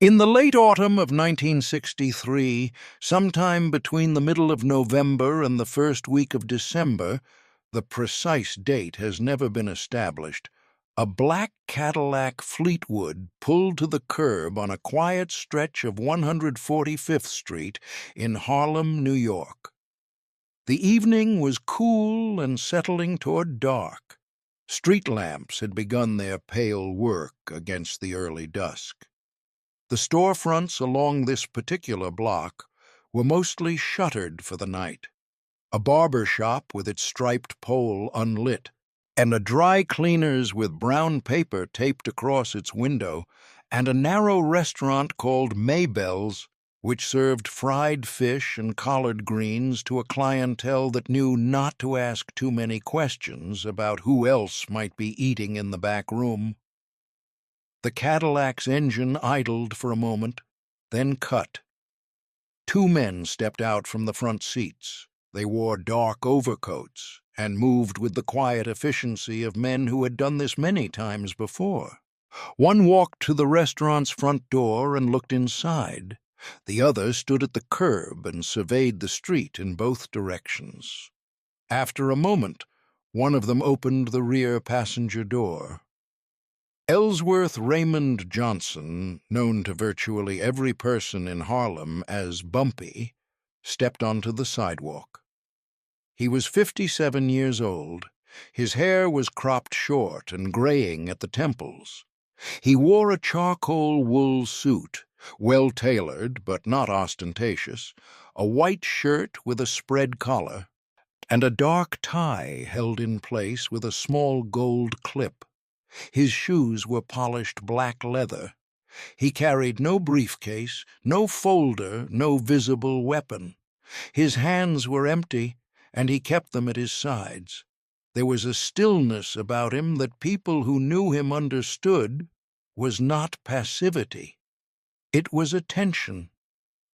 In the late autumn of 1963, sometime between the middle of November and the first week of December, the precise date has never been established, a black Cadillac Fleetwood pulled to the curb on a quiet stretch of 145th Street in Harlem, New York. The evening was cool and settling toward dark. Street lamps had begun their pale work against the early dusk. The storefronts along this particular block were mostly shuttered for the night. A barber shop with its striped pole unlit, and a dry cleaner's with brown paper taped across its window, and a narrow restaurant called Maybelle's, which served fried fish and collard greens to a clientele that knew not to ask too many questions about who else might be eating in the back room. The Cadillac's engine idled for a moment, then cut. Two men stepped out from the front seats. They wore dark overcoats and moved with the quiet efficiency of men who had done this many times before. One walked to the restaurant's front door and looked inside. The other stood at the curb and surveyed the street in both directions. After a moment, one of them opened the rear passenger door. Ellsworth Raymond Johnson, known to virtually every person in Harlem as Bumpy, stepped onto the sidewalk. He was 57 years old. His hair was cropped short and graying at the temples. He wore a charcoal wool suit, well-tailored but not ostentatious, a white shirt with a spread collar, and a dark tie held in place with a small gold clip. His shoes were polished black leather. He carried no briefcase, no folder, no visible weapon. His hands were empty, and he kept them at his sides. There was a stillness about him that people who knew him understood was not passivity. It was attention.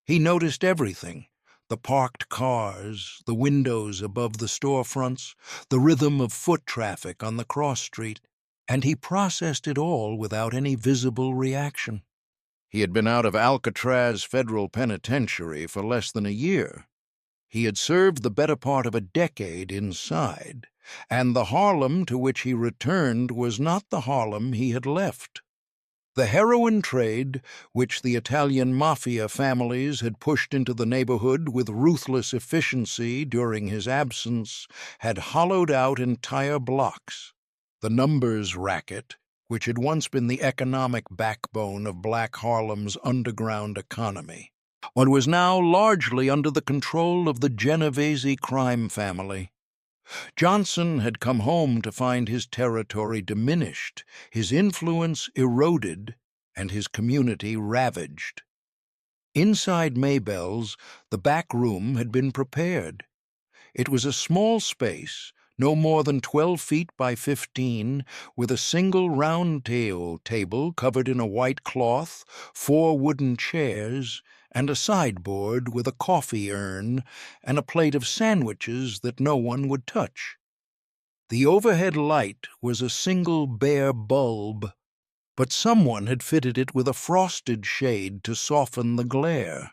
He noticed everything: the parked cars, the windows above the storefronts, the rhythm of foot traffic on the cross street, and he processed it all without any visible reaction. He had been out of Alcatraz Federal Penitentiary for less than a year. He had served the better part of a decade inside, and the Harlem to which he returned was not the Harlem he had left. The heroin trade, which the Italian Mafia families had pushed into the neighborhood with ruthless efficiency during his absence, had hollowed out entire blocks. The numbers racket, which had once been the economic backbone of Black Harlem's underground economy, but was now largely under the control of the Genovese crime family. Johnson had come home to find his territory diminished, his influence eroded, and his community ravaged. Inside Maybelle's, the back room had been prepared. It was a small space, no more than 12 feet by 15, with a single round-tail table covered in a white cloth, 4 wooden chairs, and a sideboard with a coffee urn and a plate of sandwiches that no one would touch. The overhead light was a single bare bulb, but someone had fitted it with a frosted shade to soften the glare.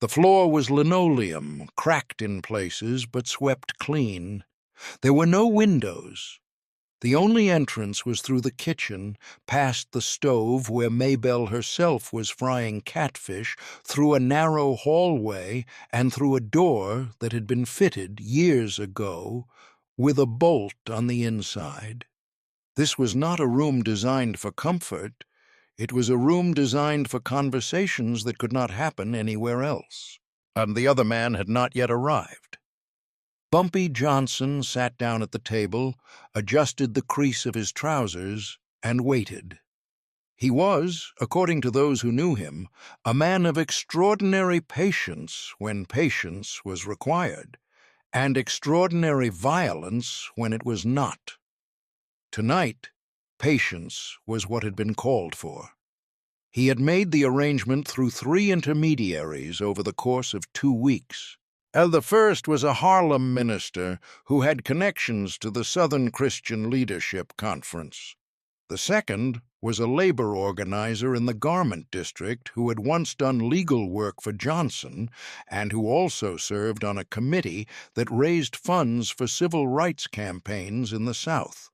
The floor was linoleum, cracked in places but swept clean. There were no windows. The only entrance was through the kitchen, past the stove where Maybelle herself was frying catfish, through a narrow hallway, and through a door that had been fitted years ago with a bolt on the inside. This was not a room designed for comfort. It was a room designed for conversations that could not happen anywhere else. And the other man had not yet arrived. Bumpy Johnson sat down at the table, adjusted the crease of his trousers, and waited. He was, according to those who knew him, a man of extraordinary patience when patience was required, and extraordinary violence when it was not. Tonight, patience was what had been called for. He had made the arrangement through 3 intermediaries over the course of 2 weeks. The first was a Harlem minister who had connections to the Southern Christian Leadership Conference. The second was a labor organizer in the garment district who had once done legal work for Johnson and who also served on a committee that raised funds for civil rights campaigns in the South.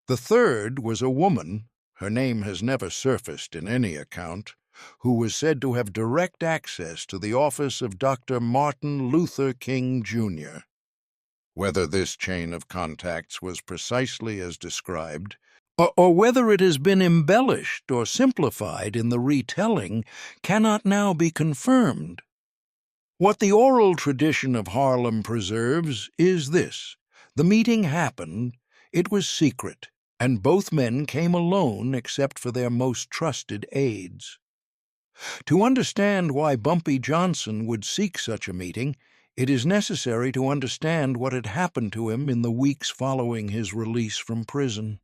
The third was a woman, her name has never surfaced in any account, who was said to have direct access to the office of Dr. Martin Luther King, Jr. Whether this chain of contacts was precisely as described, or whether it has been embellished or simplified in the retelling, cannot now be confirmed. What the oral tradition of Harlem preserves is this: the meeting happened, it was secret, and both men came alone except for their most trusted aides. To understand why Bumpy Johnson would seek such a meeting, it is necessary to understand what had happened to him in the weeks following his release from prison.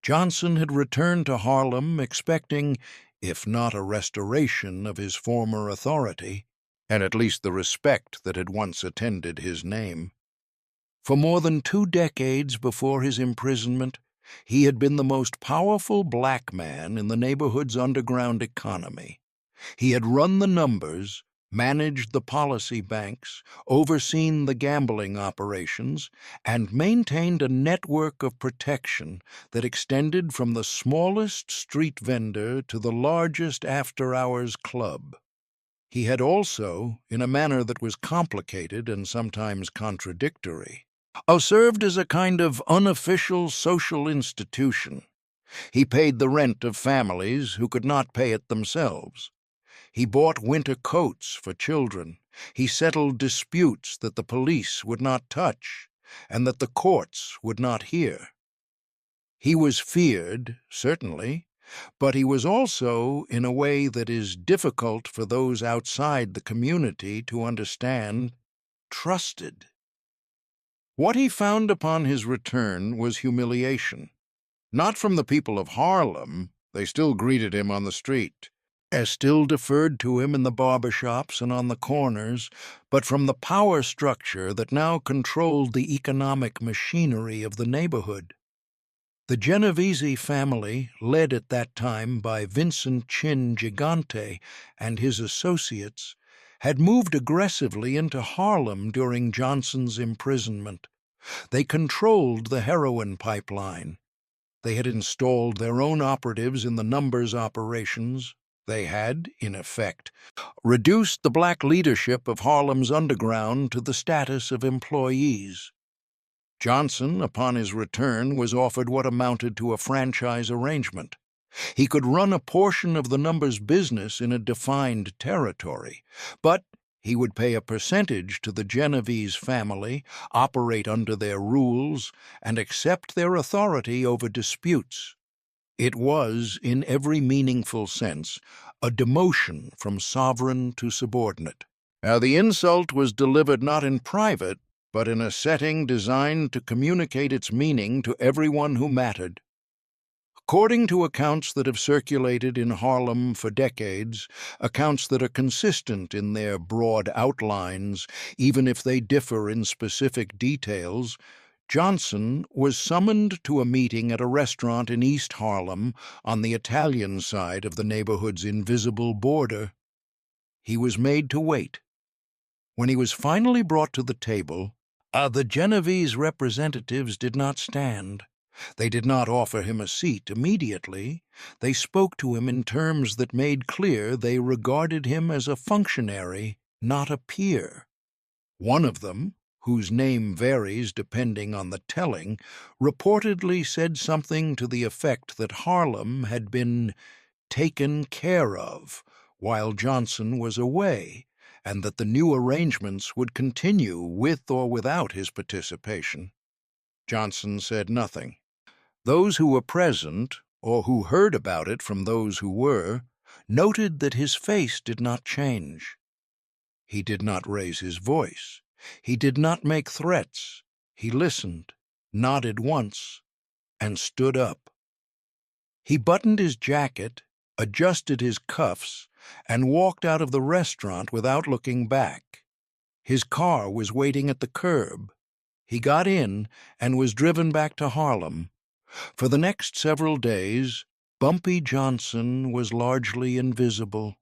Johnson had returned to Harlem expecting, if not a restoration of his former authority, and at least the respect that had once attended his name. For more than 2 decades before his imprisonment, he had been the most powerful black man in the neighborhood's underground economy. He had run the numbers, managed the policy banks, overseen the gambling operations, and maintained a network of protection that extended from the smallest street vendor to the largest after-hours club. He had also, in a manner that was complicated and sometimes contradictory, served as a kind of unofficial social institution. He paid the rent of families who could not pay it themselves. He bought winter coats for children. He settled disputes that the police would not touch and that the courts would not hear. He was feared, certainly, but he was also, in a way that is difficult for those outside the community to understand, trusted. What he found upon his return was humiliation. Not from the people of Harlem, they still greeted him on the street, still deferred to him in the barbershops and on the corners, but from the power structure that now controlled the economic machinery of the neighborhood. The Genovese family, led at that time by Vincent Chin Gigante and his associates, had moved aggressively into Harlem during Johnson's imprisonment. They controlled the heroin pipeline. They had installed their own operatives in the numbers operations. They had, in effect, reduced the black leadership of Harlem's underground to the status of employees. Johnson, upon his return, was offered what amounted to a franchise arrangement. He could run a portion of the numbers business in a defined territory, but he would pay a percentage to the Genovese family, operate under their rules, and accept their authority over disputes. It was, in every meaningful sense, a demotion from sovereign to subordinate. Now, the insult was delivered not in private, but in a setting designed to communicate its meaning to everyone who mattered. According to accounts that have circulated in Harlem for decades, accounts that are consistent in their broad outlines, even if they differ in specific details, Johnson was summoned to a meeting at a restaurant in East Harlem on the Italian side of the neighborhood's invisible border. He was made to wait. When he was finally brought to the table, the Genovese representatives did not stand. They did not offer him a seat immediately. They spoke to him in terms that made clear they regarded him as a functionary, not a peer. One of them, whose name varies depending on the telling, reportedly said something to the effect that Harlem had been taken care of while Johnson was away, and that the new arrangements would continue with or without his participation. Johnson said nothing. Those who were present, or who heard about it from those who were, noted that his face did not change. He did not raise his voice. He did not make threats. He listened, nodded once, and stood up. He buttoned his jacket, adjusted his cuffs, and walked out of the restaurant without looking back. His car was waiting at the curb. He got in and was driven back to Harlem. For the next several days, Bumpy Johnson was largely invisible.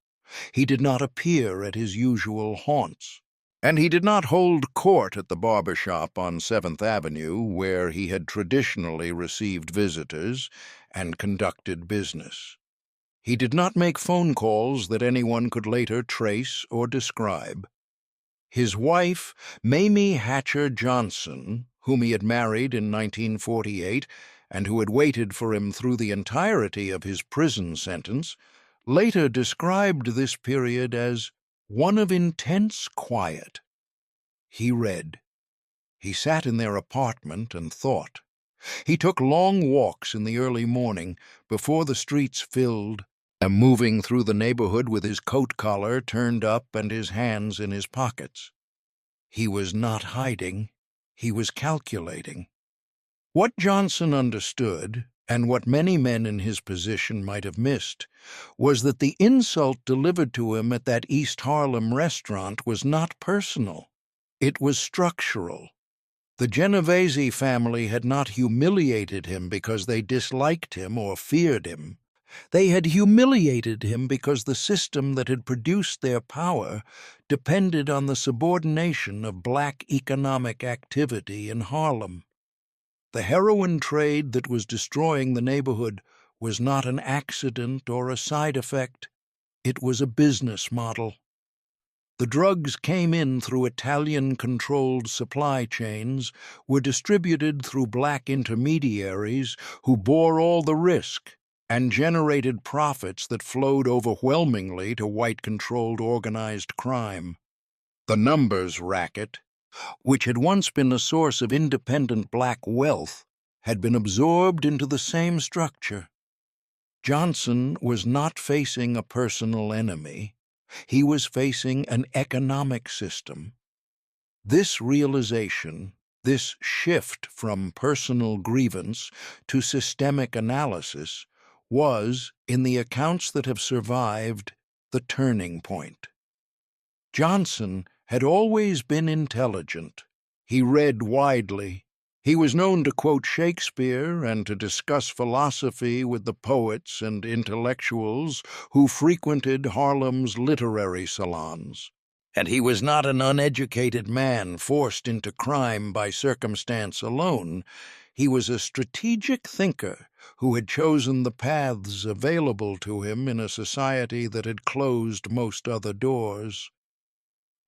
He did not appear at his usual haunts. And he did not hold court at the barber shop on 7th Avenue, where he had traditionally received visitors and conducted business. He did not make phone calls that anyone could later trace or describe. His wife, Mamie Hatcher Johnson, whom he had married in 1948 and who had waited for him through the entirety of his prison sentence, later described this period as one of intense quiet. He read. He sat in their apartment and thought. He took long walks in the early morning before the streets filled, and moving through the neighborhood with his coat collar turned up and his hands in his pockets. He was not hiding. He was calculating. What Johnson understood, and what many men in his position might have missed, was that the insult delivered to him at that East Harlem restaurant was not personal. It was structural. The Genovese family had not humiliated him because they disliked him or feared him. They had humiliated him because the system that had produced their power depended on the subordination of black economic activity in Harlem. The heroin trade that was destroying the neighborhood was not an accident or a side effect. It was a business model. The drugs came in through Italian-controlled supply chains, were distributed through black intermediaries who bore all the risk, and generated profits that flowed overwhelmingly to white-controlled organized crime. The numbers racket, which had once been a source of independent black wealth, had been absorbed into the same structure. Johnson was not facing a personal enemy. He was facing an economic system. This realization, this shift from personal grievance to systemic analysis, was, in the accounts that have survived, the turning point. Johnson had always been intelligent. He read widely. He was known to quote Shakespeare and to discuss philosophy with the poets and intellectuals who frequented Harlem's literary salons. And he was not an uneducated man forced into crime by circumstance alone. He was a strategic thinker who had chosen the paths available to him in a society that had closed most other doors.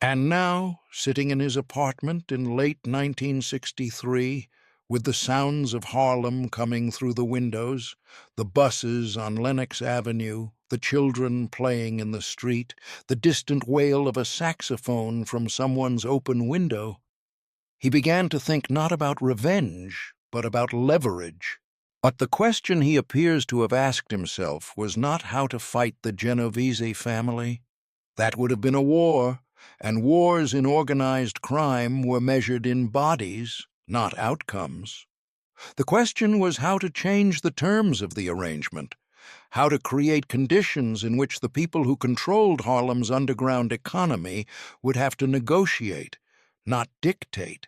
And now, sitting in his apartment in late 1963, with the sounds of Harlem coming through the windows, the buses on Lenox Avenue, the children playing in the street, the distant wail of a saxophone from someone's open window, he began to think not about revenge, but about leverage. But the question he appears to have asked himself was not how to fight the Genovese family. That would have been a war, and wars in organized crime were measured in bodies, not outcomes. The question was how to change the terms of the arrangement, how to create conditions in which the people who controlled Harlem's underground economy would have to negotiate, not dictate.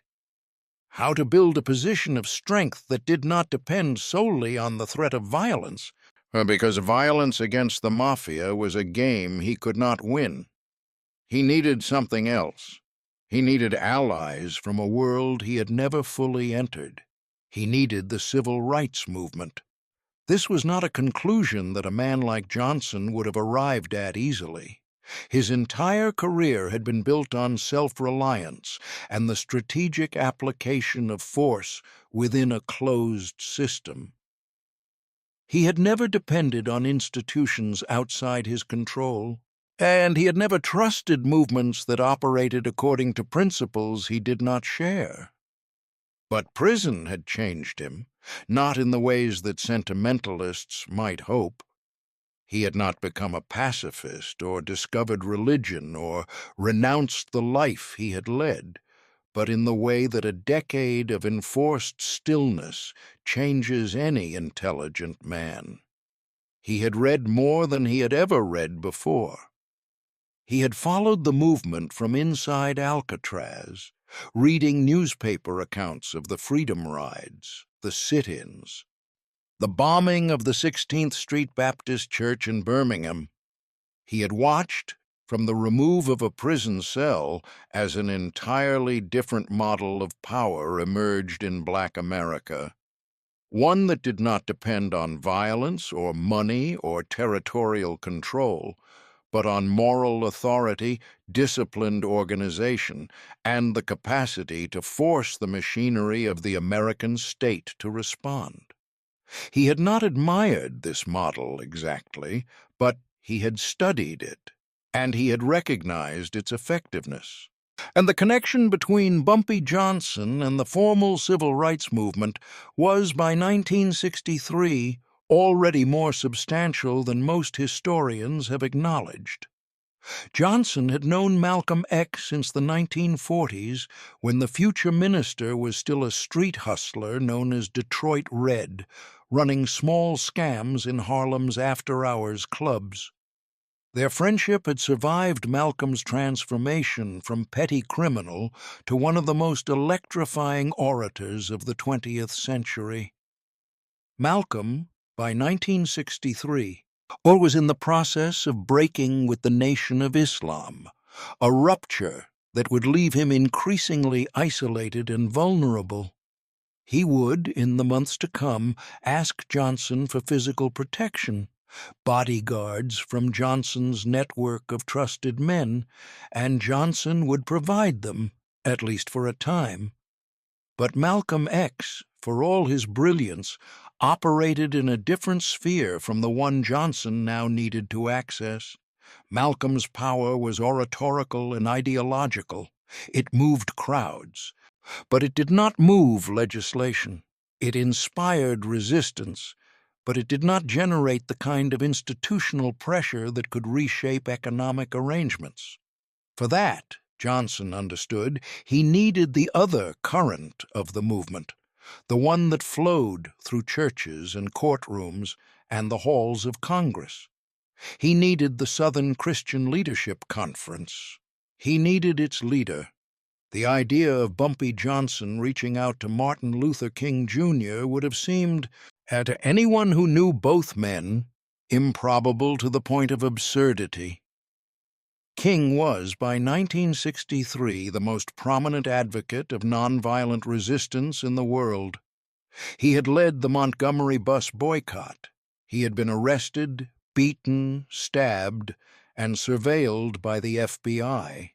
How to build a position of strength that did not depend solely on the threat of violence, because violence against the Mafia was a game he could not win. He needed something else. He needed allies from a world he had never fully entered. He needed the civil rights movement. This was not a conclusion that a man like Johnson would have arrived at easily. His entire career had been built on self-reliance and the strategic application of force within a closed system. He had never depended on institutions outside his control, and he had never trusted movements that operated according to principles he did not share. But prison had changed him, not in the ways that sentimentalists might hope. He had not become a pacifist or discovered religion or renounced the life he had led, but in the way that a decade of enforced stillness changes any intelligent man. He had read more than he had ever read before. He had followed the movement from inside Alcatraz, reading newspaper accounts of the freedom rides, the sit-ins. the bombing of the 16th Street Baptist Church in Birmingham. He had watched from the remove of a prison cell as an entirely different model of power emerged in Black America, one that did not depend on violence or money or territorial control, but on moral authority, disciplined organization, and the capacity to force the machinery of the American state to respond. He had not admired this model exactly, but he had studied it, and he had recognized its effectiveness. And the connection between Bumpy Johnson and the formal civil rights movement was, by 1963, already more substantial than most historians have acknowledged. Johnson had known Malcolm X since the 1940s, when the future minister was still a street hustler known as Detroit Red, running small scams in Harlem's after-hours clubs. Their friendship had survived Malcolm's transformation from petty criminal to one of the most electrifying orators of the 20th century. Malcolm, by 1963, was in the process of breaking with the Nation of Islam, a rupture that would leave him increasingly isolated and vulnerable. He would, in the months to come, ask Johnson for physical protection, bodyguards from Johnson's network of trusted men, and Johnson would provide them, at least for a time. But Malcolm X, for all his brilliance, operated in a different sphere from the one Johnson now needed to access. Malcolm's power was oratorical and ideological. It moved crowds. But it did not move legislation. It inspired resistance, but it did not generate the kind of institutional pressure that could reshape economic arrangements. For that, Johnson understood, he needed the other current of the movement, the one that flowed through churches and courtrooms and the halls of Congress. He needed the Southern Christian Leadership Conference. He needed its leader. The idea of Bumpy Johnson reaching out to Martin Luther King Jr. would have seemed, to anyone who knew both men, improbable to the point of absurdity. King was, by 1963, the most prominent advocate of nonviolent resistance in the world. He had led the Montgomery bus boycott. He had been arrested, beaten, stabbed, and surveilled by the FBI.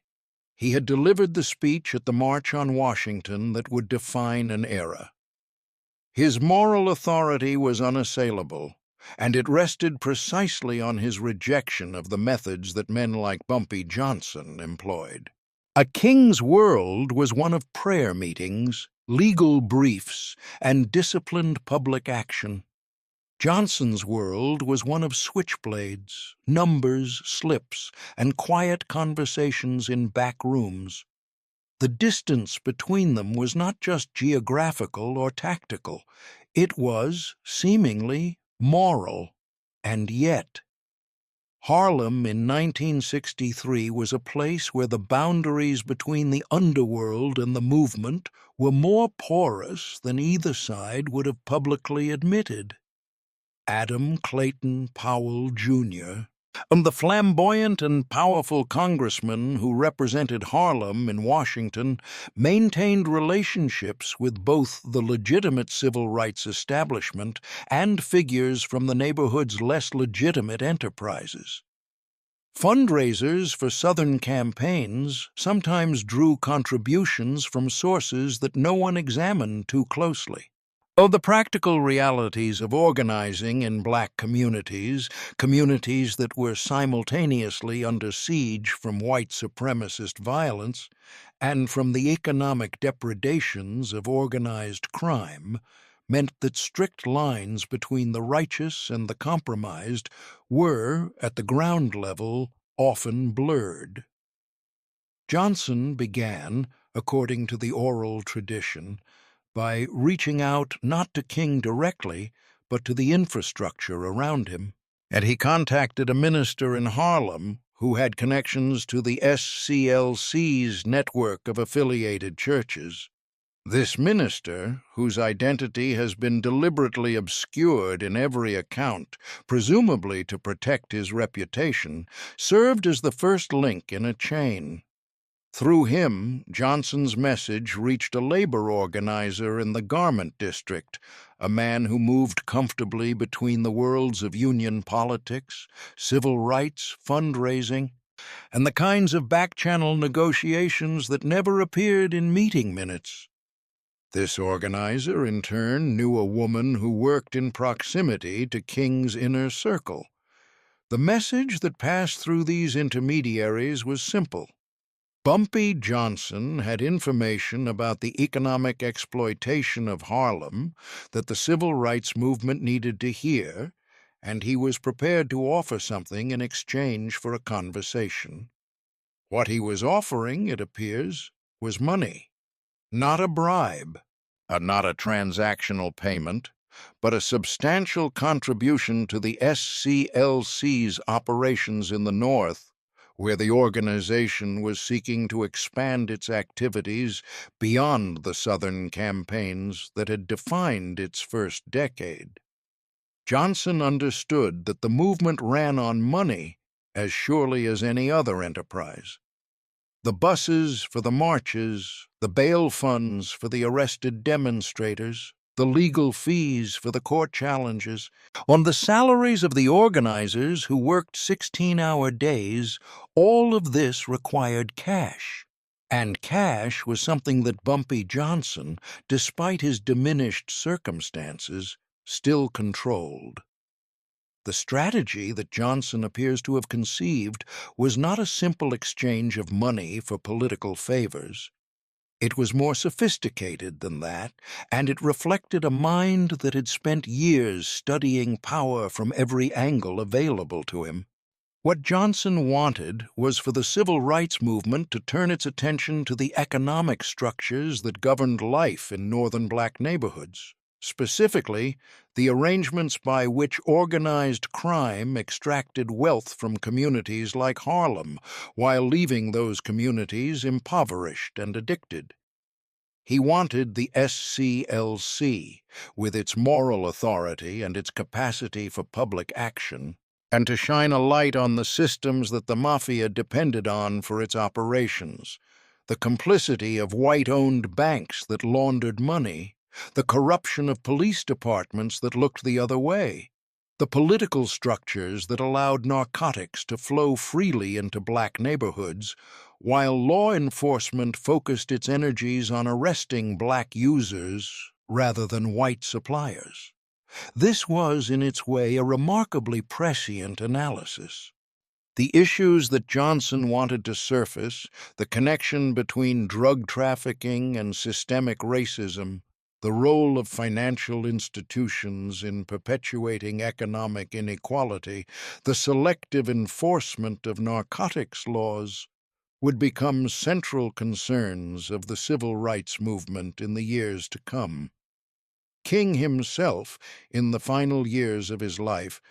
He had delivered the speech at the March on Washington that would define an era. His moral authority was unassailable, and it rested precisely on his rejection of the methods that men like Bumpy Johnson employed. A king's world was one of prayer meetings, legal briefs, and disciplined public action. Johnson's world was one of switchblades, numbers, slips, and quiet conversations in back rooms. The distance between them was not just geographical or tactical. It was, seemingly, moral. And yet, Harlem in 1963 was a place where the boundaries between the underworld and the movement were more porous than either side would have publicly admitted. Adam Clayton Powell, Jr., the flamboyant and powerful congressman who represented Harlem in Washington, maintained relationships with both the legitimate civil rights establishment and figures from the neighborhood's less legitimate enterprises. Fundraisers for Southern campaigns sometimes drew contributions from sources that no one examined too closely. Of the practical realities of organizing in black communities that were simultaneously under siege from white supremacist violence and from the economic depredations of organized crime, meant that strict lines between the righteous and the compromised were, at the ground level, often blurred. Johnson began, according to the oral tradition, by reaching out not to King directly, but to the infrastructure around him. And he contacted a minister in Harlem who had connections to the SCLC's network of affiliated churches. This minister, whose identity has been deliberately obscured in every account, presumably to protect his reputation, served as the first link in a chain. Through him, Johnson's message reached a labor organizer in the garment district, a man who moved comfortably between the worlds of union politics, civil rights, fundraising, and the kinds of back-channel negotiations that never appeared in meeting minutes. This organizer, in turn, knew a woman who worked in proximity to King's inner circle. The message that passed through these intermediaries was simple. Bumpy Johnson had information about the economic exploitation of Harlem that the civil rights movement needed to hear, and he was prepared to offer something in exchange for a conversation. What he was offering, it appears, was money, not a bribe, not a transactional payment, but a substantial contribution to the SCLC's operations in the North, where the organization was seeking to expand its activities beyond the Southern campaigns that had defined its first decade. Johnson understood that the movement ran on money as surely as any other enterprise. The buses for the marches, the bail funds for the arrested demonstrators, the legal fees for the court challenges, on the salaries of the organizers who worked 16-hour days, all of this required cash. And cash was something that Bumpy Johnson, despite his diminished circumstances, still controlled. The strategy that Johnson appears to have conceived was not a simple exchange of money for political favors. It was more sophisticated than that, and it reflected a mind that had spent years studying power from every angle available to him. What Johnson wanted was for the civil rights movement to turn its attention to the economic structures that governed life in northern black neighborhoods. Specifically, the arrangements by which organized crime extracted wealth from communities like Harlem, while leaving those communities impoverished and addicted. He wanted the SCLC, with its moral authority and its capacity for public action, and to shine a light on the systems that the Mafia depended on for its operations, the complicity of white-owned banks that laundered money, the corruption of police departments that looked the other way, the political structures that allowed narcotics to flow freely into black neighborhoods, while law enforcement focused its energies on arresting black users rather than white suppliers. This was, in its way, a remarkably prescient analysis. The issues that Johnson wanted to surface, the connection between drug trafficking and systemic racism, the role of financial institutions in perpetuating economic inequality, the selective enforcement of narcotics laws, would become central concerns of the civil rights movement in the years to come. King himself, in the final years of his life,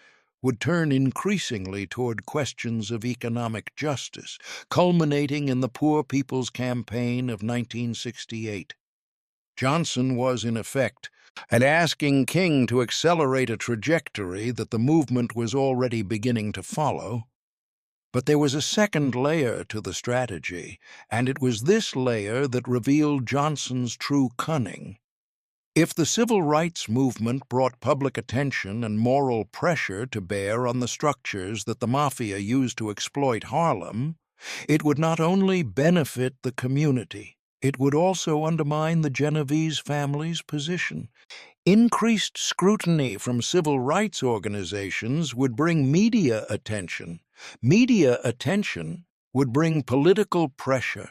would turn increasingly toward questions of economic justice, culminating in the Poor People's Campaign of 1968. Johnson was, in effect, asking King to accelerate a trajectory that the movement was already beginning to follow. But there was a second layer to the strategy, and it was this layer that revealed Johnson's true cunning. If the civil rights movement brought public attention and moral pressure to bear on the structures that the Mafia used to exploit Harlem, it would not only benefit the community, it would also undermine the Genovese family's position. Increased scrutiny from civil rights organizations would bring media attention. Media attention would bring political pressure.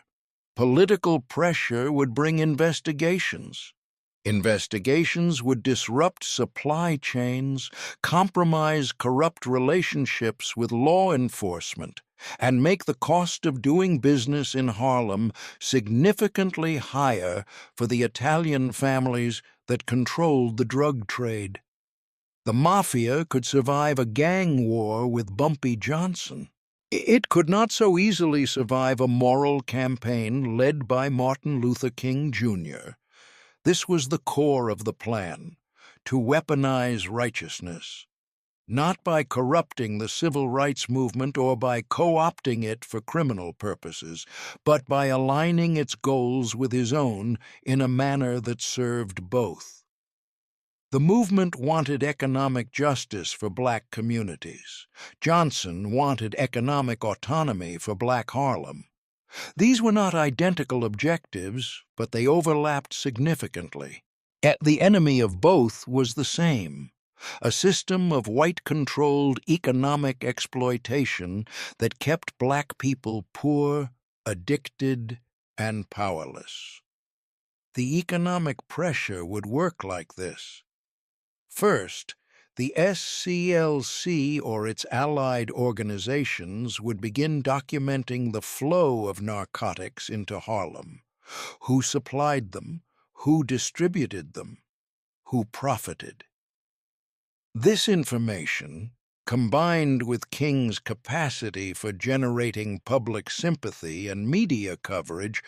Political pressure would bring investigations. Investigations would disrupt supply chains, compromise corrupt relationships with law enforcement, and make the cost of doing business in Harlem significantly higher for the Italian families that controlled the drug trade. The Mafia could survive a gang war with Bumpy Johnson. It could not so easily survive a moral campaign led by Martin Luther King, Jr. This was the core of the plan, to weaponize righteousness, not by corrupting the civil rights movement or by co-opting it for criminal purposes, but by aligning its goals with his own in a manner that served both. The movement wanted economic justice for black communities. Johnson wanted economic autonomy for black Harlem. These were not identical objectives, but they overlapped significantly. Yet the enemy of both was the same: a system of white-controlled economic exploitation that kept black people poor, addicted, and powerless. The economic pressure would work like this. First, the SCLC or its allied organizations would begin documenting the flow of narcotics into Harlem, who supplied them, who distributed them, who profited. This information, combined with King's capacity for generating public sympathy and media coverage,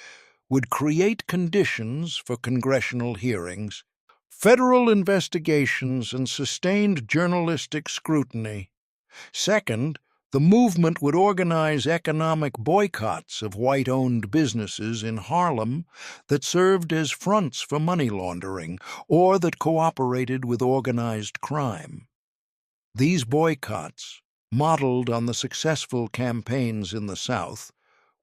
would create conditions for congressional hearings, federal investigations, and sustained journalistic scrutiny. Second, the movement would organize economic boycotts of white-owned businesses in Harlem that served as fronts for money laundering or that cooperated with organized crime. These boycotts, modeled on the successful campaigns in the South,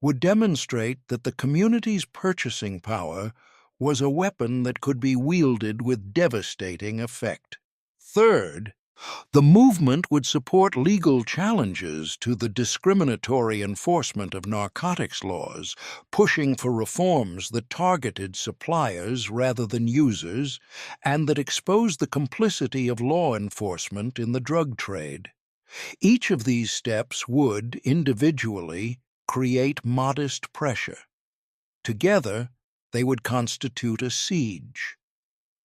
would demonstrate that the community's purchasing power was a weapon that could be wielded with devastating effect. Third, the movement would support legal challenges to the discriminatory enforcement of narcotics laws, pushing for reforms that targeted suppliers rather than users, and that exposed the complicity of law enforcement in the drug trade. Each of these steps would, individually, create modest pressure. Together, they would constitute a siege.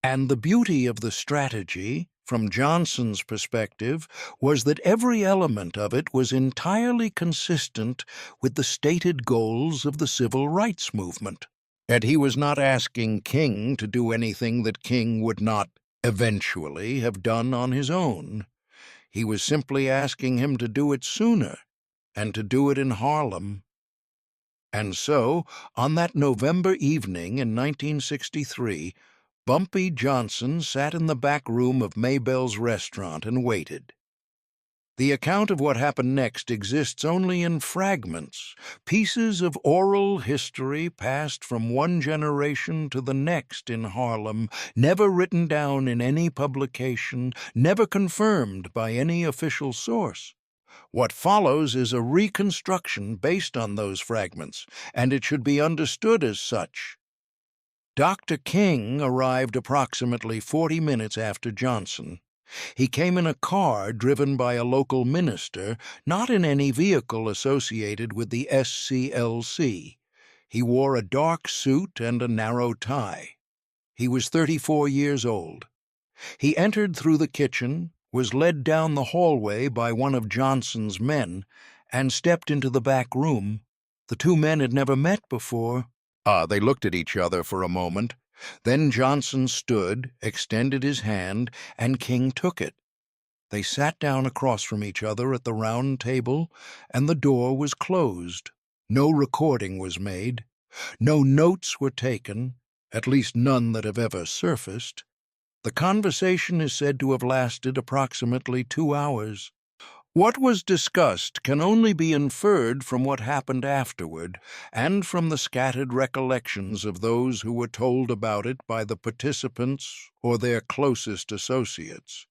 And the beauty of the strategy, from Johnson's perspective, was that every element of it was entirely consistent with the stated goals of the civil rights movement. And he was not asking King to do anything that King would not eventually have done on his own. He was simply asking him to do it sooner, and to do it in Harlem. And so, on that November evening in 1963, Bumpy Johnson sat in the back room of Maybelle's restaurant and waited. The account of what happened next exists only in fragments, pieces of oral history passed from one generation to the next in Harlem, never written down in any publication, never confirmed by any official source. What follows is a reconstruction based on those fragments, and it should be understood as such. Dr. King arrived approximately 40 minutes after Johnson. He came in a car driven by a local minister, not in any vehicle associated with the SCLC. He wore a dark suit and a narrow tie. He was 34 years old. He entered through the kitchen, was led down the hallway by one of Johnson's men, and stepped into the back room. The two men had never met before. They looked at each other for a moment. Then Johnson stood, extended his hand, and King took it. They sat down across from each other at the round table, and the door was closed. No recording was made. No notes were taken, at least none that have ever surfaced. The conversation is said to have lasted approximately 2 hours. What was discussed can only be inferred from what happened afterward, and from the scattered recollections of those who were told about it by the participants or their closest associates.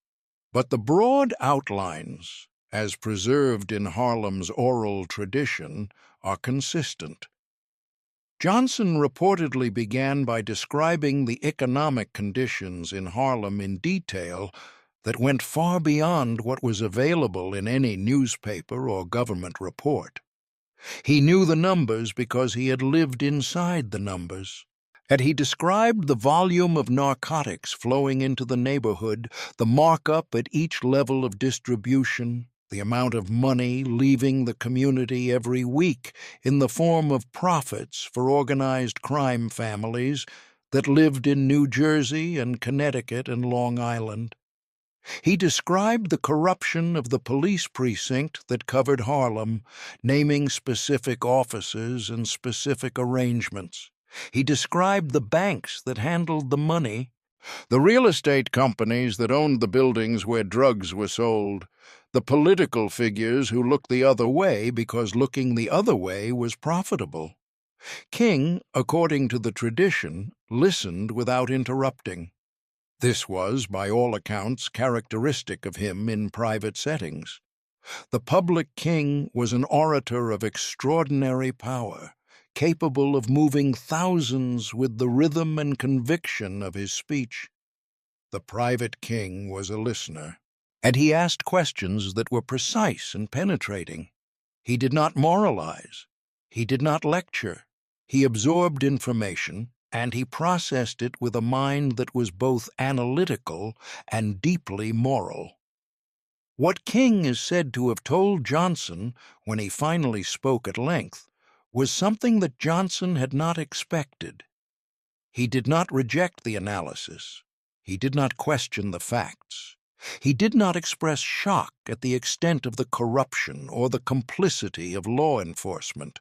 But the broad outlines, as preserved in Harlem's oral tradition, are consistent. Johnson reportedly began by describing the economic conditions in Harlem in detail that went far beyond what was available in any newspaper or government report. He knew the numbers because he had lived inside the numbers. And he described the volume of narcotics flowing into the neighborhood, the markup at each level of distribution, the amount of money leaving the community every week in the form of profits for organized crime families, that lived in New Jersey and Connecticut and Long Island. He described the corruption of the police precinct that covered Harlem, naming specific officers and specific arrangements. He described the banks that handled the money, the real estate companies that owned the buildings where drugs were sold, the political figures who looked the other way because looking the other way was profitable. King, according to the tradition, listened without interrupting. This was, by all accounts, characteristic of him in private settings. The public king was an orator of extraordinary power, capable of moving thousands with the rhythm and conviction of his speech. The private king was a listener, and he asked questions that were precise and penetrating. He did not moralize. He did not lecture. He absorbed information, and he processed it with a mind that was both analytical and deeply moral. What King is said to have told Johnson when he finally spoke at length was something that Johnson had not expected. He did not reject the analysis. He did not question the facts. He did not express shock at the extent of the corruption or the complicity of law enforcement.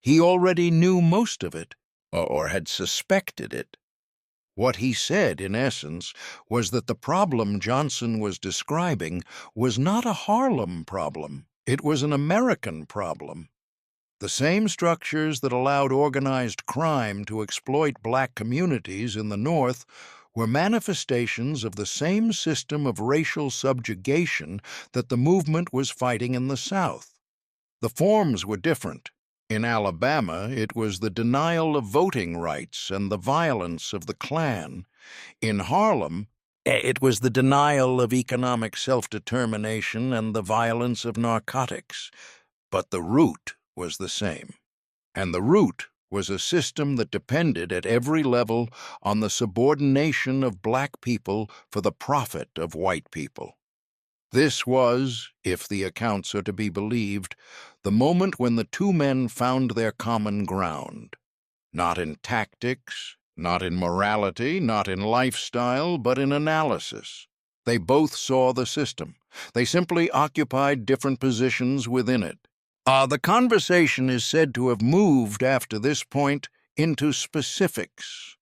He already knew most of it, or had suspected it. What he said, in essence, was that the problem Johnson was describing was not a Harlem problem. It was an American problem. The same structures that allowed organized crime to exploit black communities in the North were manifestations of the same system of racial subjugation that the movement was fighting in the South. The forms were different. In Alabama, it was the denial of voting rights and the violence of the Klan. In Harlem, it was the denial of economic self-determination and the violence of narcotics. But the root was the same. And the root was a system that depended at every level on the subordination of black people for the profit of white people. This was, if the accounts are to be believed, the moment when the two men found their common ground. Not in tactics, not in morality, not in lifestyle, but in analysis. They both saw the system. They simply occupied different positions within it. The conversation is said to have moved after this point into specifics.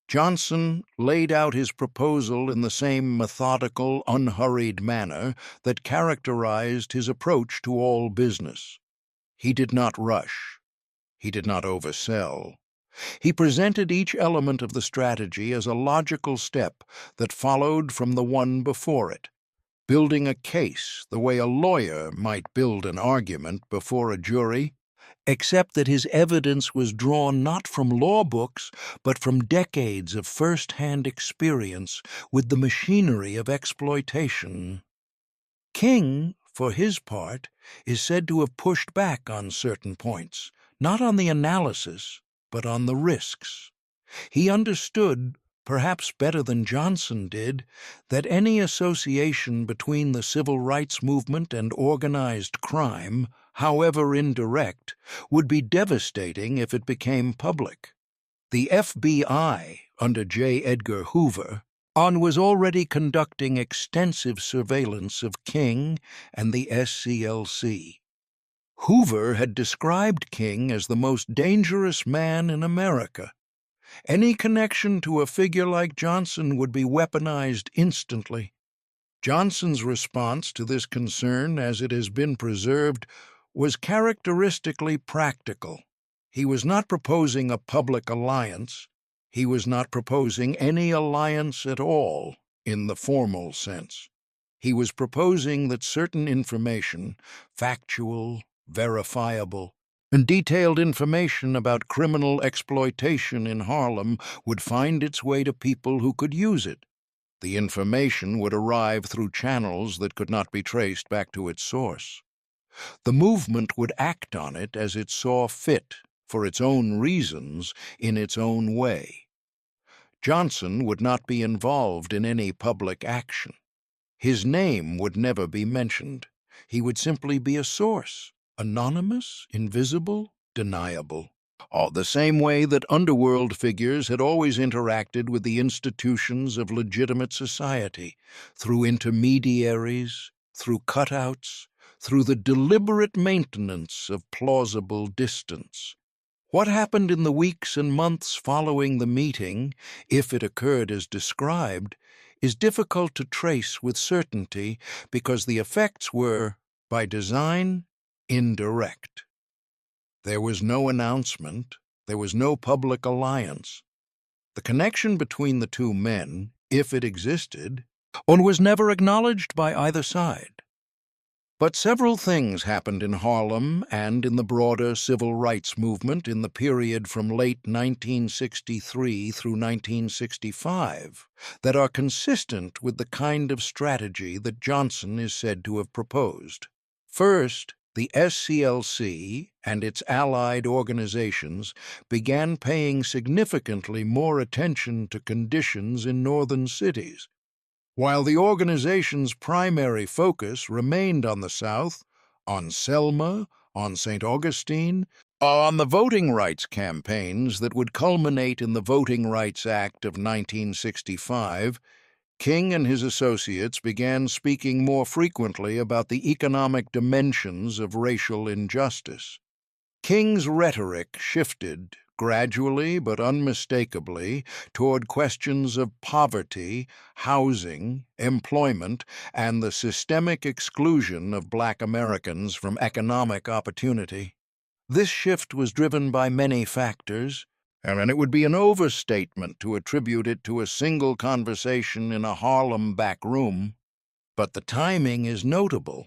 Johnson laid out his proposal in the same methodical, unhurried manner that characterized his approach to all business. He did not rush. He did not oversell. He presented each element of the strategy as a logical step that followed from the one before it, building a case the way a lawyer might build an argument before a jury, except that his evidence was drawn not from law books, but from decades of first-hand experience with the machinery of exploitation. King, for his part, is said to have pushed back on certain points, not on the analysis, but on the risks. He understood, perhaps better than Johnson did, that any association between the civil rights movement and organized crime, however indirect, would be devastating if it became public. The FBI, under J. Edgar Hoover, was already conducting extensive surveillance of King and the SCLC. Hoover had described King as the most dangerous man in America. Any connection to a figure like Johnson would be weaponized instantly. Johnson's response to this concern, as it has been preserved, was characteristically practical. He was not proposing a public alliance. He was not proposing any alliance at all, in the formal sense. He was proposing that certain information, factual, verifiable, and detailed information about criminal exploitation in Harlem would find its way to people who could use it. The information would arrive through channels that could not be traced back to its source. The movement would act on it as it saw fit, for its own reasons, in its own way. Johnson would not be involved in any public action. His name would never be mentioned. He would simply be a source, anonymous, invisible, deniable. The same way that underworld figures had always interacted with the institutions of legitimate society, through intermediaries, through cutouts, through the deliberate maintenance of plausible distance. What happened in the weeks and months following the meeting, if it occurred as described, is difficult to trace with certainty because the effects were, by design, indirect. There was no announcement, there was no public alliance. The connection between the two men, if it existed, was never acknowledged by either side. But several things happened in Harlem and in the broader civil rights movement in the period from late 1963 through 1965 that are consistent with the kind of strategy that Johnson is said to have proposed. First, the SCLC and its allied organizations began paying significantly more attention to conditions in northern cities. While the organization's primary focus remained on the South, on Selma, on St. Augustine, on the voting rights campaigns that would culminate in the Voting Rights Act of 1965, King and his associates began speaking more frequently about the economic dimensions of racial injustice. King's rhetoric shifted, gradually but unmistakably, toward questions of poverty, housing, employment, and the systemic exclusion of Black Americans from economic opportunity. This shift was driven by many factors, and it would be an overstatement to attribute it to a single conversation in a Harlem back room. But the timing is notable.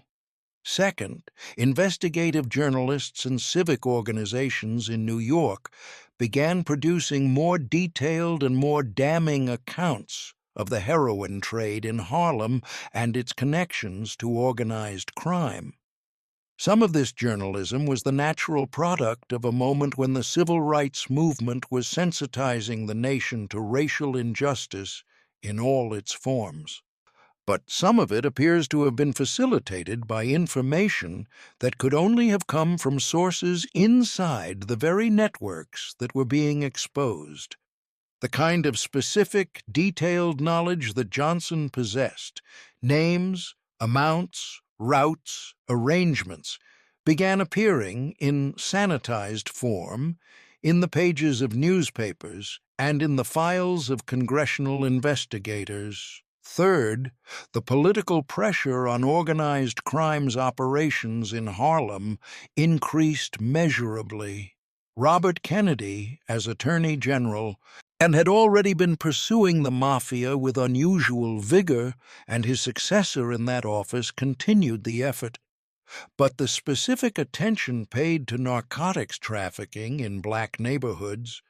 Second, investigative journalists and civic organizations in New York began producing more detailed and more damning accounts of the heroin trade in Harlem and its connections to organized crime. Some of this journalism was the natural product of a moment when the civil rights movement was sensitizing the nation to racial injustice in all its forms. But some of it appears to have been facilitated by information that could only have come from sources inside the very networks that were being exposed. The kind of specific, detailed knowledge that Johnson possessed, names, amounts, routes, arrangements, began appearing in sanitized form in the pages of newspapers and in the files of congressional investigators. Third, the political pressure on organized crimes operations in Harlem increased measurably. Robert Kennedy, as Attorney General, and had already been pursuing the Mafia with unusual vigor, and his successor in that office continued the effort. But the specific attention paid to narcotics trafficking in black neighborhoods,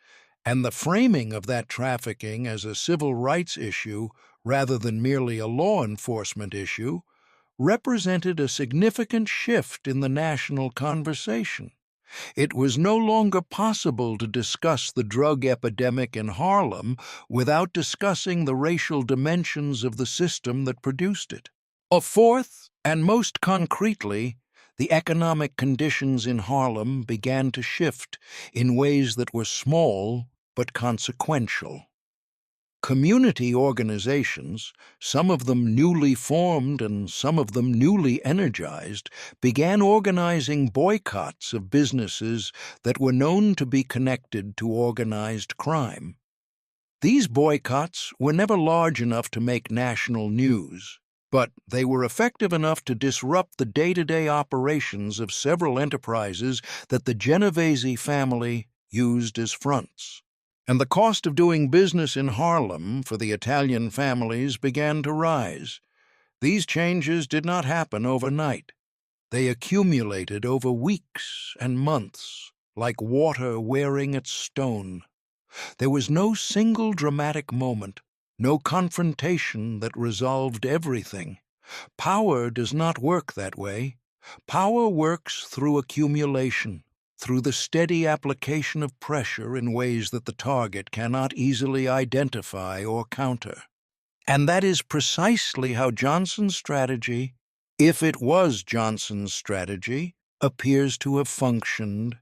and the framing of that trafficking as a civil rights issue rather than merely a law enforcement issue, represented a significant shift in the national conversation. It was no longer possible to discuss the drug epidemic in Harlem without discussing the racial dimensions of the system that produced it. Fourth, and most concretely, the economic conditions in Harlem began to shift in ways that were small but consequential. Community organizations, some of them newly formed and some of them newly energized, began organizing boycotts of businesses that were known to be connected to organized crime. These boycotts were never large enough to make national news, but they were effective enough to disrupt the day-to-day operations of several enterprises that the Genovese family used as fronts. And the cost of doing business in Harlem for the Italian families began to rise. These changes did not happen overnight. They accumulated over weeks and months, like water wearing its stone. There was no single dramatic moment, no confrontation that resolved everything. Power does not work that way. Power works through accumulation, through the steady application of pressure in ways that the target cannot easily identify or counter. And that is precisely how Johnson's strategy, if it was Johnson's strategy, appears to have functioned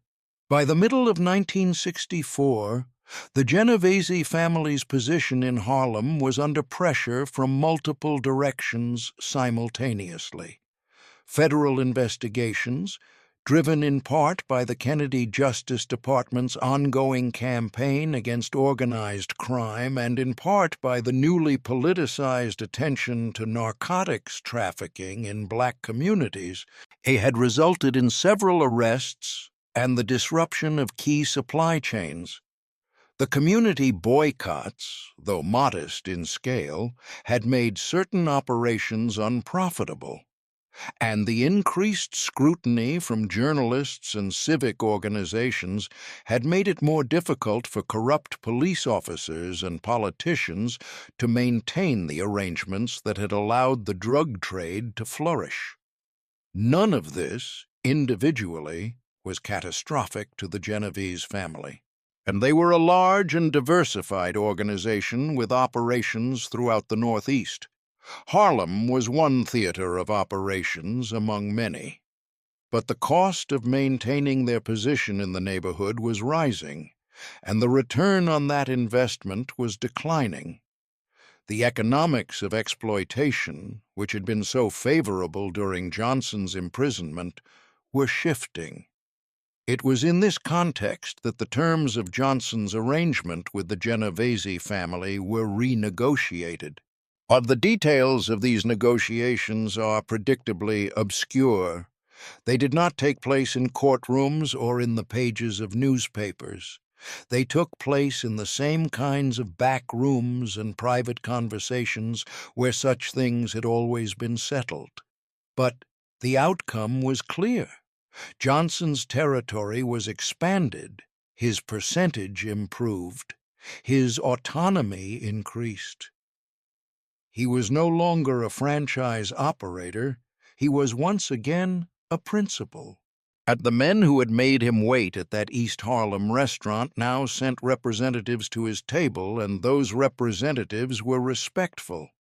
By the middle of 1964, the Genovese family's position in Harlem was under pressure from multiple directions simultaneously. Federal investigations, driven in part by the Kennedy Justice Department's ongoing campaign against organized crime and in part by the newly politicized attention to narcotics trafficking in black communities, had resulted in several arrests and the disruption of key supply chains. The community boycotts, though modest in scale, had made certain operations unprofitable, and the increased scrutiny from journalists and civic organizations had made it more difficult for corrupt police officers and politicians to maintain the arrangements that had allowed the drug trade to flourish. None of this, individually, was catastrophic to the Genovese family, and they were a large and diversified organization with operations throughout the Northeast. Harlem was one theater of operations among many, but the cost of maintaining their position in the neighborhood was rising, and the return on that investment was declining. The economics of exploitation, which had been so favorable during Johnson's imprisonment, were shifting. It was in this context that the terms of Johnson's arrangement with the Genovese family were renegotiated. The details of these negotiations are predictably obscure. They did not take place in courtrooms or in the pages of newspapers. They took place in the same kinds of back rooms and private conversations where such things had always been settled. But the outcome was clear. Johnson's territory was expanded, his percentage improved, his autonomy increased. He was no longer a franchise operator, he was once again a principal. The men who had made him wait at that East Harlem restaurant now sent representatives to his table, and those representatives were respectful.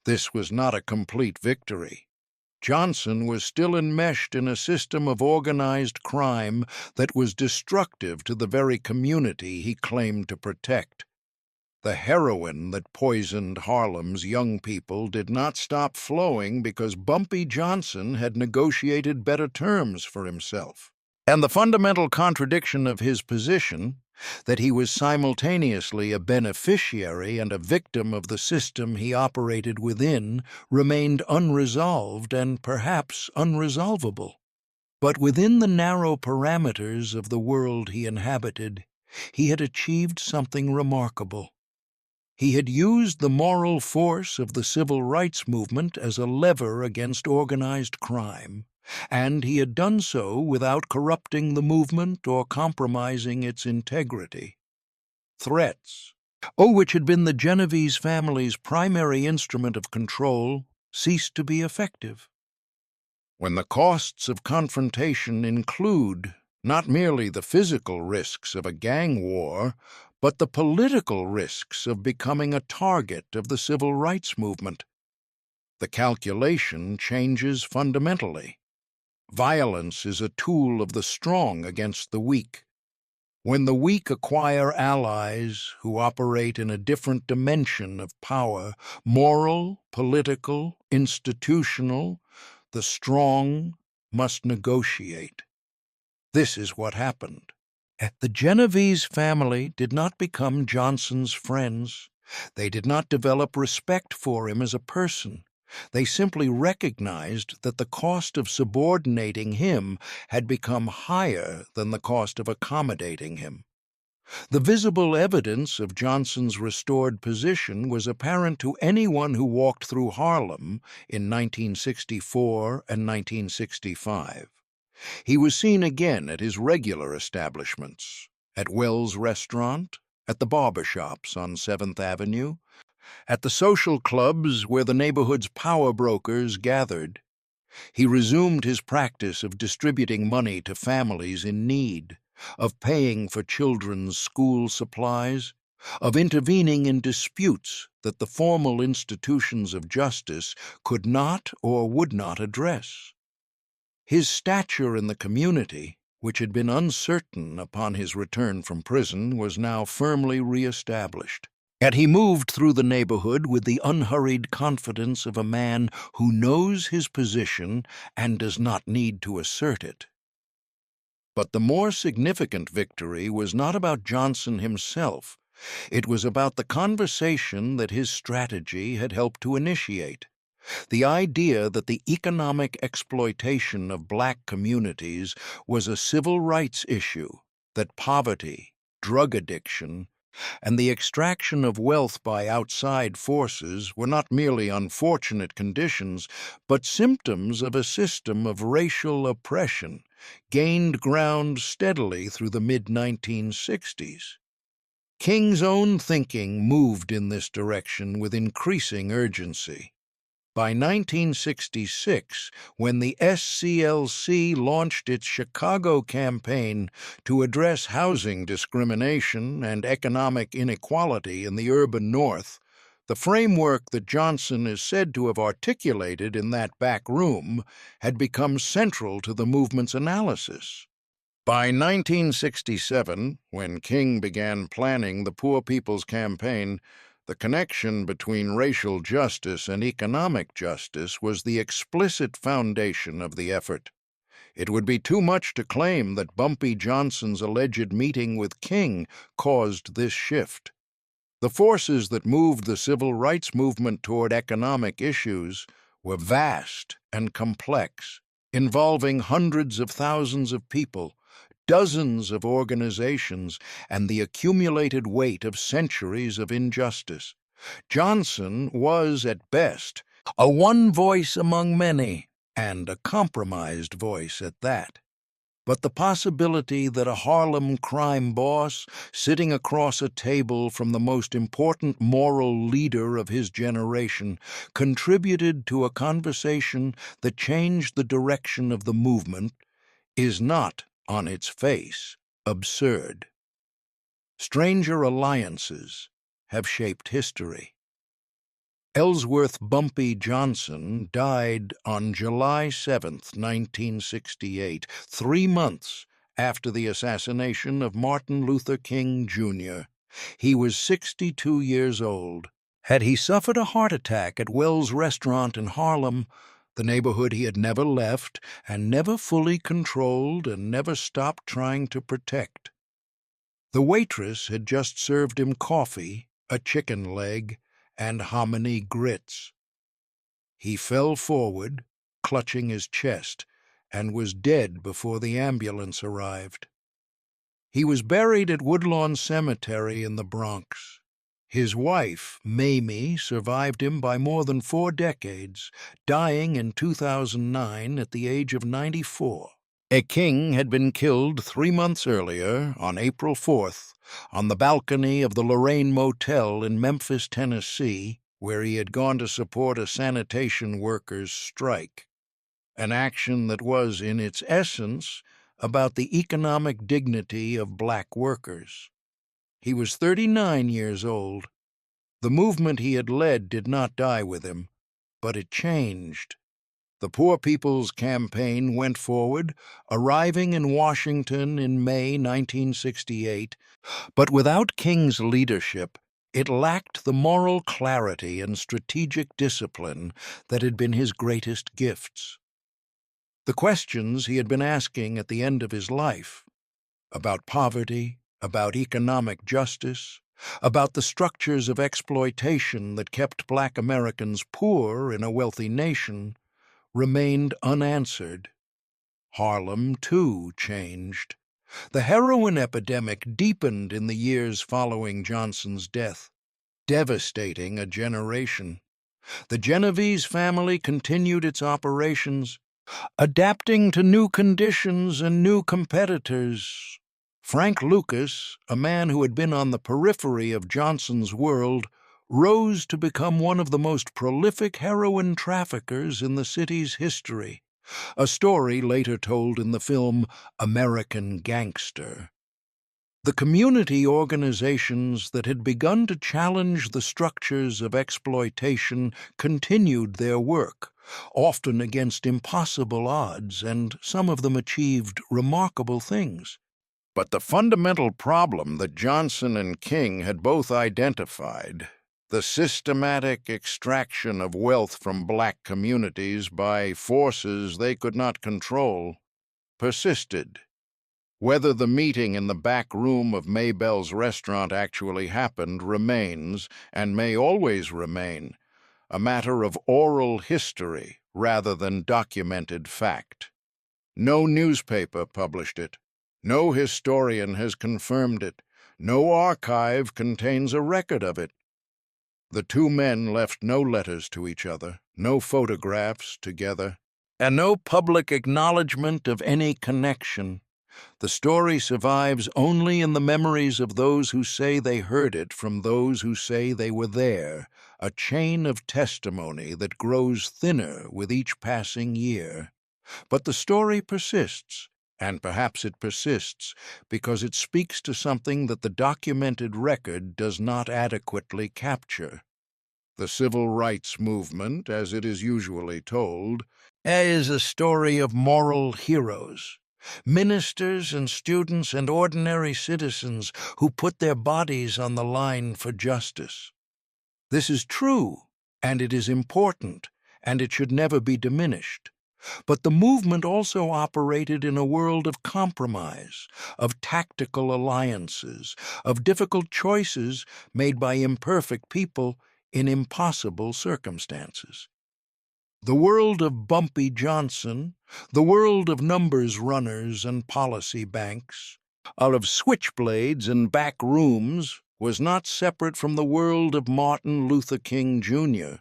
This was not a complete victory. Johnson was still enmeshed in a system of organized crime that was destructive to the very community he claimed to protect. The heroin that poisoned Harlem's young people did not stop flowing because Bumpy Johnson had negotiated better terms for himself. And the fundamental contradiction of his position, that he was simultaneously a beneficiary and a victim of the system he operated within, remained unresolved and perhaps unresolvable. But within the narrow parameters of the world he inhabited, he had achieved something remarkable. He had used the moral force of the civil rights movement as a lever against organized crime, and he had done so without corrupting the movement or compromising its integrity. Threats, which had been the Genovese family's primary instrument of control, ceased to be effective. When the costs of confrontation include not merely the physical risks of a gang war, but the political risks of becoming a target of the civil rights movement, the calculation changes fundamentally. Violence is a tool of the strong against the weak. When the weak acquire allies who operate in a different dimension of power, moral, political, institutional, the strong must negotiate. This is what happened. The Genovese family did not become Johnson's friends. They did not develop respect for him as a person. They simply recognized that the cost of subordinating him had become higher than the cost of accommodating him. The visible evidence of Johnson's restored position was apparent to anyone who walked through Harlem in 1964 and 1965. He was seen again at his regular establishments, at Wells' restaurant, at the barbershops on 7th Avenue, at the social clubs where the neighborhood's power brokers gathered. He resumed his practice of distributing money to families in need, of paying for children's school supplies, of intervening in disputes that the formal institutions of justice could not or would not address. His stature in the community which had been uncertain upon his return from prison, was now firmly re-established. Yet he moved through the neighborhood with the unhurried confidence of a man who knows his position and does not need to assert it. But the more significant victory was not about Johnson himself. It was about the conversation that his strategy had helped to initiate. The idea that the economic exploitation of black communities was a civil rights issue, that poverty, drug addiction, and the extraction of wealth by outside forces were not merely unfortunate conditions, but symptoms of a system of racial oppression, gained ground steadily through the mid-1960s. King's own thinking moved in this direction with increasing urgency. By 1966, when the SCLC launched its Chicago campaign to address housing discrimination and economic inequality in the urban North, the framework that Johnson is said to have articulated in that back room had become central to the movement's analysis. By 1967, when King began planning the Poor People's Campaign, the connection between racial justice and economic justice was the explicit foundation of the effort. It would be too much to claim that Bumpy Johnson's alleged meeting with King caused this shift. The forces that moved the civil rights movement toward economic issues were vast and complex, involving hundreds of thousands of people, dozens of organizations, and the accumulated weight of centuries of injustice. Johnson was, at best, a one voice among many, and a compromised voice at that. But the possibility that a Harlem crime boss, sitting across a table from the most important moral leader of his generation, contributed to a conversation that changed the direction of the movement is not, on its face, absurd. Stranger alliances have shaped history. Ellsworth Bumpy Johnson died on July 7, 1968, 3 months after the assassination of Martin Luther King, Jr. He was 62 years old. Had he suffered a heart attack at Wells Restaurant in Harlem, the neighborhood he had never left and never fully controlled and never stopped trying to protect? The waitress had just served him coffee, a chicken leg, and hominy grits. He fell forward, clutching his chest, and was dead before the ambulance arrived. He was buried at Woodlawn Cemetery in the Bronx. His wife, Mamie, survived him by more than 4 decades, dying in 2009 at the age of 94. King had been killed 3 months earlier, on April 4th, on the balcony of the Lorraine Motel in Memphis, Tennessee, where he had gone to support a sanitation workers' strike, an action that was, in its essence, about the economic dignity of black workers. He was 39 years old. The movement he had led did not die with him, but it changed. The Poor People's Campaign went forward, arriving in Washington in May 1968, but without King's leadership, it lacked the moral clarity and strategic discipline that had been his greatest gifts. The questions he had been asking at the end of his life, about poverty, about economic justice, about the structures of exploitation that kept black Americans poor in a wealthy nation, remained unanswered. Harlem, too, changed. The heroin epidemic deepened in the years following Johnson's death, devastating a generation. The Genovese family continued its operations, adapting to new conditions and new competitors. Frank Lucas, a man who had been on the periphery of Johnson's world, rose to become one of the most prolific heroin traffickers in the city's history, a story later told in the film American Gangster. The community organizations that had begun to challenge the structures of exploitation continued their work, often against impossible odds, and some of them achieved remarkable things. But the fundamental problem that Johnson and King had both identified, the systematic extraction of wealth from black communities by forces they could not control, persisted. Whether the meeting in the back room of Maybelle's restaurant actually happened remains, and may always remain, a matter of oral history rather than documented fact. No newspaper published it. No historian has confirmed it. No archive contains a record of it. The two men left no letters to each other, no photographs together, and no public acknowledgement of any connection. The story survives only in the memories of those who say they heard it from those who say they were there, a chain of testimony that grows thinner with each passing year. But the story persists, and perhaps it persists because it speaks to something that the documented record does not adequately capture. The civil rights movement, as it is usually told, is a story of moral heroes. Ministers and students and ordinary citizens who put their bodies on the line for justice. This is true, and it is important, and it should never be diminished. But the movement also operated in a world of compromise, of tactical alliances, of difficult choices made by imperfect people in impossible circumstances. The world of Bumpy Johnson, the world of numbers runners and policy banks, of switchblades and back rooms, was not separate from the world of Martin Luther King, Jr.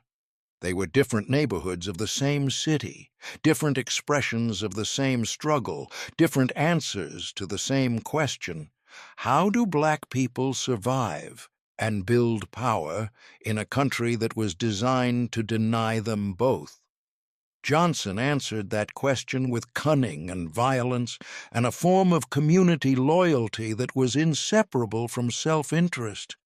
They were different neighborhoods of the same city, different expressions of the same struggle, different answers to the same question. How do black people survive and build power in a country that was designed to deny them both? Johnson answered that question with cunning and violence and a form of community loyalty that was inseparable from self-interest.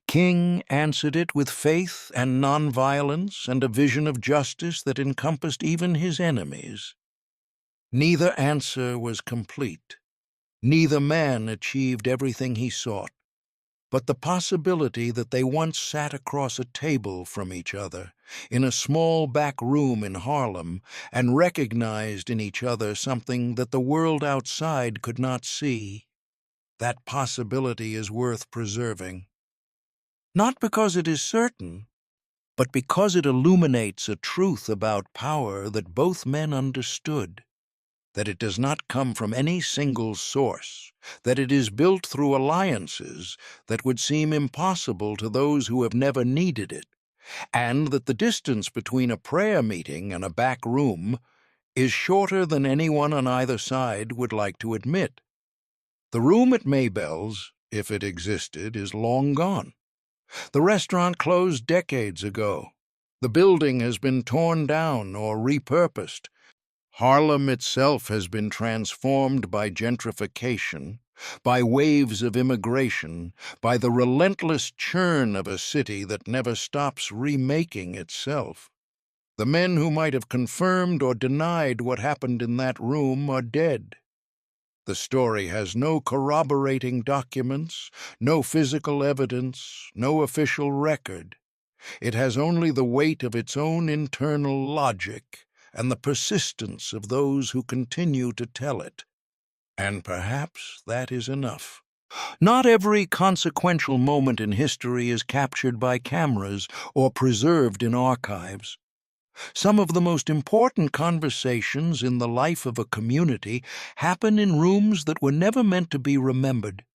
King answered it with faith and nonviolence and a vision of justice that encompassed even his enemies. Neither answer was complete. Neither man achieved everything he sought. But the possibility that they once sat across a table from each other, in a small back room in Harlem, and recognized in each other something that the world outside could not see, that possibility is worth preserving. Not because it is certain, but because it illuminates a truth about power that both men understood, that it does not come from any single source, that it is built through alliances that would seem impossible to those who have never needed it, and that the distance between a prayer meeting and a back room is shorter than anyone on either side would like to admit. The room at Maybelle's, if it existed, is long gone. The restaurant closed decades ago. The building has been torn down or repurposed. Harlem itself has been transformed by gentrification, by waves of immigration, by the relentless churn of a city that never stops remaking itself. The men who might have confirmed or denied what happened in that room are dead. The story has no corroborating documents, no physical evidence, no official record. It has only the weight of its own internal logic and the persistence of those who continue to tell it. And perhaps that is enough. Not every consequential moment in history is captured by cameras or preserved in archives. Some of the most important conversations in the life of a community happen in rooms that were never meant to be remembered,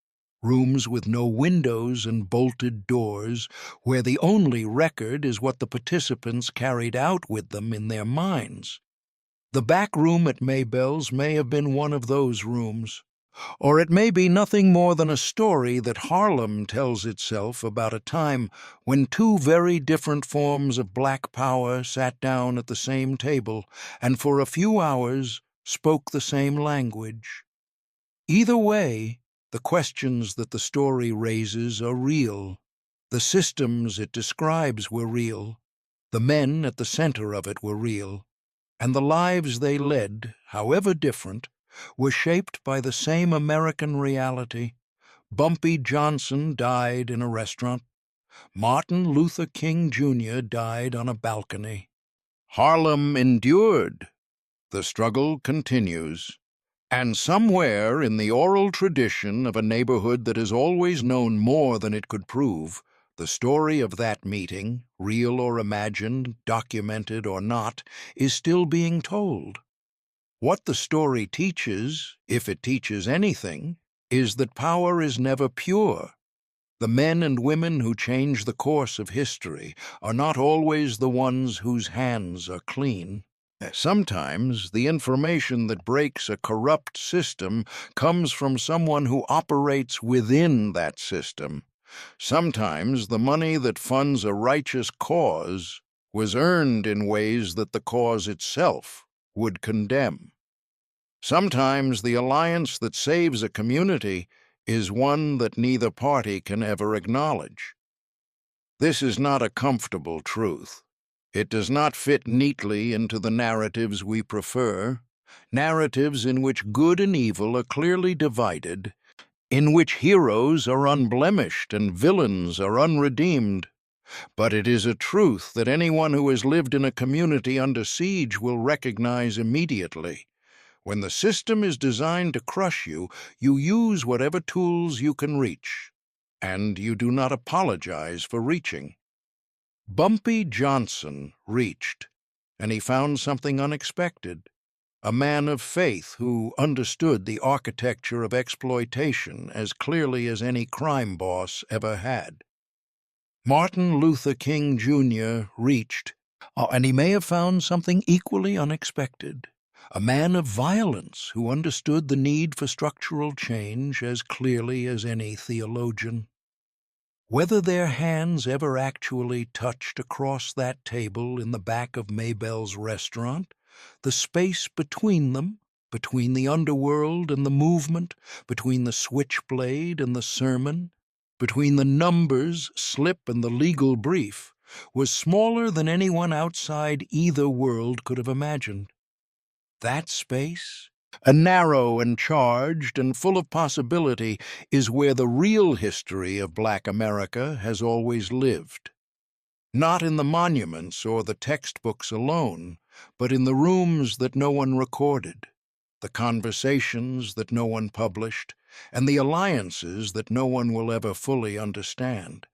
rooms with no windows and bolted doors, where the only record is what the participants carried out with them in their minds. The back room at Maybelle's may have been one of those rooms, or it may be nothing more than a story that Harlem tells itself about a time when two very different forms of black power sat down at the same table and for a few hours spoke the same language. Either way, the questions that the story raises are real. The systems it describes were real. The men at the center of it were real. and the lives they led, however different, were shaped by the same American reality. Bumpy Johnson died in a restaurant. Martin Luther King Jr. died on a balcony. Harlem endured. The struggle continues. And somewhere in the oral tradition of a neighborhood that has always known more than it could prove, the story of that meeting, real or imagined, documented or not, is still being told. What the story teaches, if it teaches anything, is that power is never pure. The men and women who change the course of history are not always the ones whose hands are clean. Sometimes the information that breaks a corrupt system comes from someone who operates within that system. Sometimes the money that funds a righteous cause was earned in ways that the cause itself would condemn. Sometimes the alliance that saves a community is one that neither party can ever acknowledge. This is not a comfortable truth. It does not fit neatly into the narratives we prefer, narratives in which good and evil are clearly divided, in which heroes are unblemished and villains are unredeemed. But it is a truth that anyone who has lived in a community under siege will recognize immediately. When the system is designed to crush you, you use whatever tools you can reach, and you do not apologize for reaching. Bumpy Johnson reached, and he found something unexpected, a man of faith who understood the architecture of exploitation as clearly as any crime boss ever had. Martin Luther King Jr. reached, and he may have found something equally unexpected, a man of violence who understood the need for structural change as clearly as any theologian. Whether their hands ever actually touched across that table in the back of Maybelle's restaurant, the space between them, between the underworld and the movement, between the switchblade and the sermon, between the numbers slip and the legal brief, was smaller than anyone outside either world could have imagined. That space, narrow and charged and full of possibility, is where the real history of Black America has always lived. Not in the monuments or the textbooks alone, but in the rooms that no one recorded, the conversations that no one published, and the alliances that no one will ever fully understand.